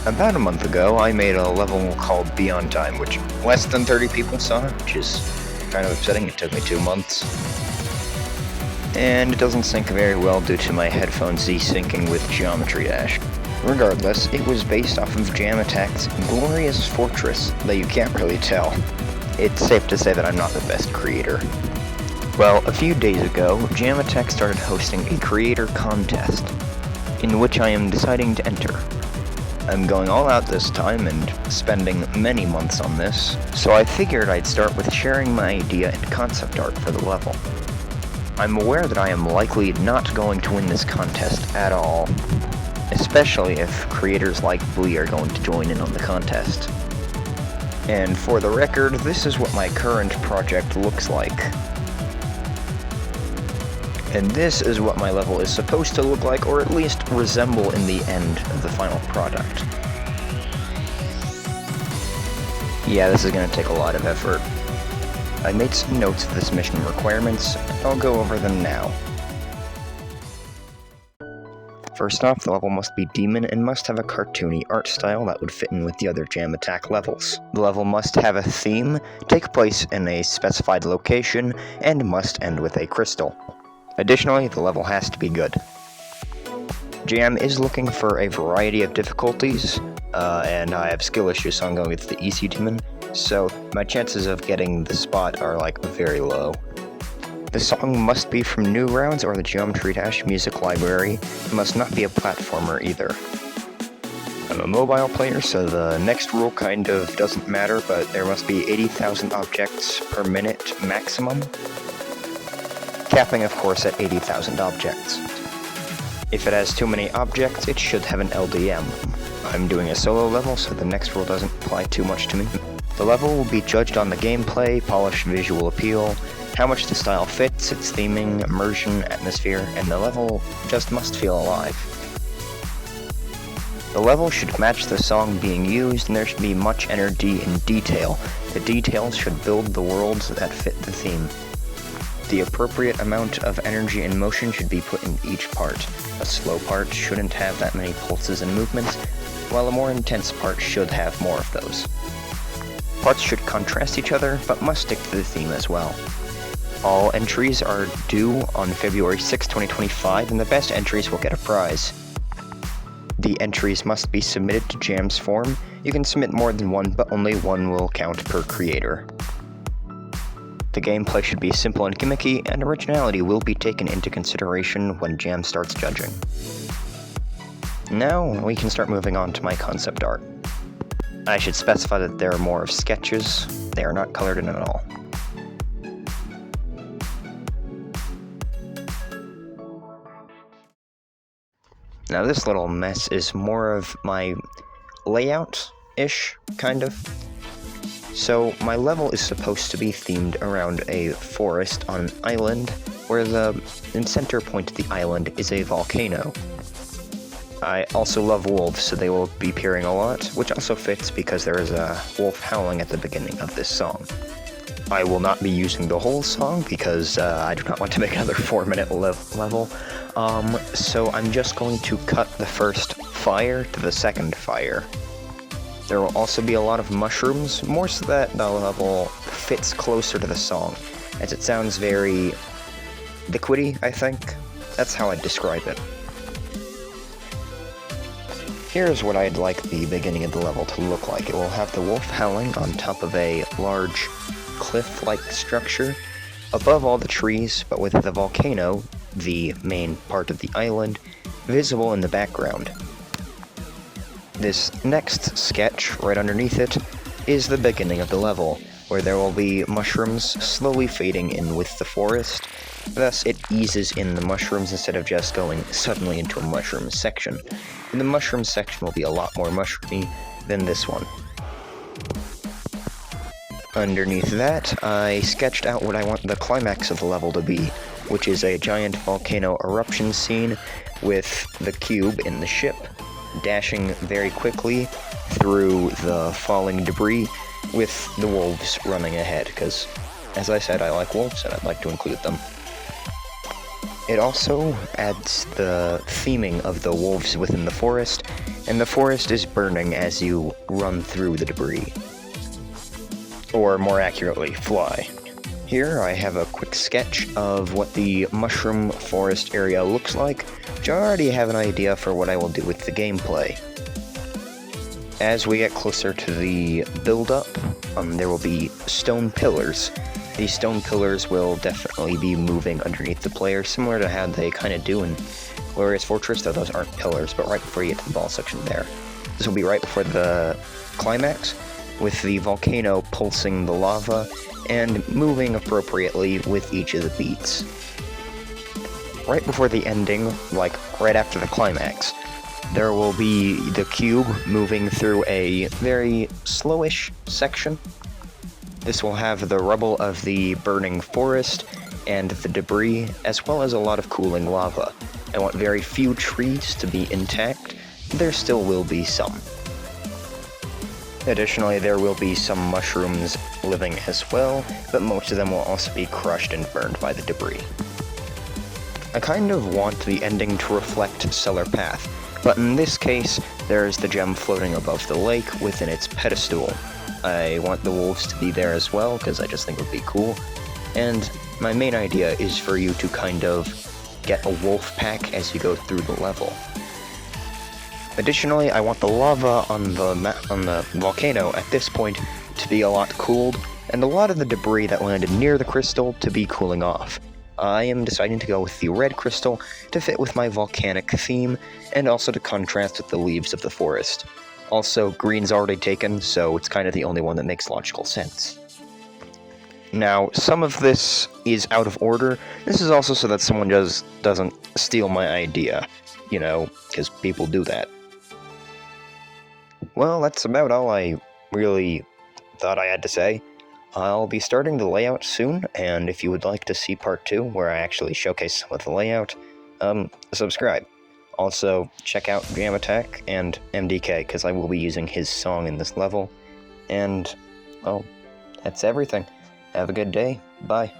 About a month ago, I made a level called Beyond Time, which less than 30 people saw, which is kind of upsetting. It took me 2 months. And it doesn't sync very well due to my headphones desyncing with Geometry Dash. Regardless, it was based off of Jam Attack's Glorious Fortress, though you can't really tell. It's safe to say that I'm not the best creator. Well, a few days ago, Jam Attack started hosting a creator contest, in which I am deciding to enter. I'm going all out this time and spending many months on this, so I figured I'd start with sharing my idea and concept art for the level. I'm aware that I am likely not going to win this contest at all, especially if creators like Blee are going to join in on the contest. And for the record, this is what my current project looks like. And this is what my level is supposed to look like, or at least resemble in the end of the final product. Yeah, this is going to take a lot of effort. I made some notes of this mission requirements. I'll go over them now. First off, the level must be demon and must have a cartoony art style that would fit in with the other Jam Attack levels. The level must have a theme, take place in a specified location, and must end with a crystal. Additionally, the level has to be good. Jam is looking for a variety of difficulties, and I have skill issues, so I'm going with the easy demon, so my chances of getting the spot are like very low. The song must be from New Rounds or the Geometry Dash music library. It must not be a platformer either. I'm a mobile player, so the next rule kind of doesn't matter, but there must be 80,000 objects per minute maximum. Capping, of course, at 80,000 objects. If it has too many objects, it should have an LDM. I'm doing a solo level, so the next rule doesn't apply too much to me. The level will be judged on the gameplay, polished visual appeal, how much the style fits, its theming, immersion, atmosphere, and the level just must feel alive. The level should match the song being used, and there should be much energy and detail. The details should build the worlds that fit the theme. The appropriate amount of energy and motion should be put in each part. A slow part shouldn't have that many pulses and movements, while a more intense part should have more of those. Parts should contrast each other, but must stick to the theme as well. All entries are due on February 6, 2025, and the best entries will get a prize. The entries must be submitted to Jam's form. You can submit more than one, but only one will count per creator. The gameplay should be simple and gimmicky, and originality will be taken into consideration when Jam starts judging. Now, we can start moving on to my concept art. I should specify that there are more of sketches. They are not colored in at all. Now this little mess is more of my layout-ish, kind of. So my level is supposed to be themed around a forest on an island, where the center point of the island is a volcano. I also love wolves, so they will be appearing a lot, which also fits because there is a wolf howling at the beginning of this song. I will not be using the whole song because I do not want to make another 4-minute level, so I'm just going to cut the first fire to the second fire. There will also be a lot of mushrooms, more so that the level fits closer to the song, as it sounds very liquidy, I think. That's how I'd describe it. Here's what I'd like the beginning of the level to look like. It will have the wolf howling on top of a large cliff-like structure, above all the trees, but with the volcano, the main part of the island, visible in the background. This next sketch, right underneath it, is the beginning of the level, where there will be mushrooms slowly fading in with the forest. Thus, it eases in the mushrooms instead of just going suddenly into a mushroom section. And the mushroom section will be a lot more mushroomy than this one. Underneath that, I sketched out what I want the climax of the level to be, which is a giant volcano eruption scene with the cube in the ship, dashing very quickly through the falling debris with the wolves running ahead, because, as I said, I like wolves and I'd like to include them. It also adds the theming of the wolves within the forest, and the forest is burning as you run through the debris. Or more accurately, fly. Here I have a quick sketch of what the mushroom forest area looks like, which I already have an idea for what I will do with the gameplay. As we get closer to the build-up, there will be stone pillars. These stone pillars will definitely be moving underneath the player, similar to how they kind of do in Glorious Fortress, though those aren't pillars, but right before you get to the ball section there. This will be right before the climax, with the volcano pulsing the lava and moving appropriately with each of the beats. Right before the ending, like right after the climax, there will be the cube moving through a very slowish section. This will have the rubble of the burning forest and the debris, as well as a lot of cooling lava. I want very few trees to be intact. There still will be some. Additionally, there will be some mushrooms living as well, but most of them will also be crushed and burned by the debris. I kind of want the ending to reflect Cellar Path, but in this case, there's the gem floating above the lake within its pedestal. I want the wolves to be there as well, because I just think it would be cool. And my main idea is for you to kind of get a wolf pack as you go through the level. Additionally, I want the lava on the volcano at this point to be a lot cooled, and a lot of the debris that landed near the crystal to be cooling off. I am deciding to go with the red crystal to fit with my volcanic theme, and also to contrast with the leaves of the forest. Also, green's already taken, so it's kind of the only one that makes logical sense. Now, some of this is out of order. This is also so that someone just doesn't steal my idea, you know, because people do that. Well, that's about all I really thought I had to say. I'll be starting the layout soon, and if you would like to see part 2, where I actually showcase some of the layout, subscribe. Also, check out Jam Attack and MDK, because I will be using his song in this level. And, well, that's everything. Have a good day. Bye.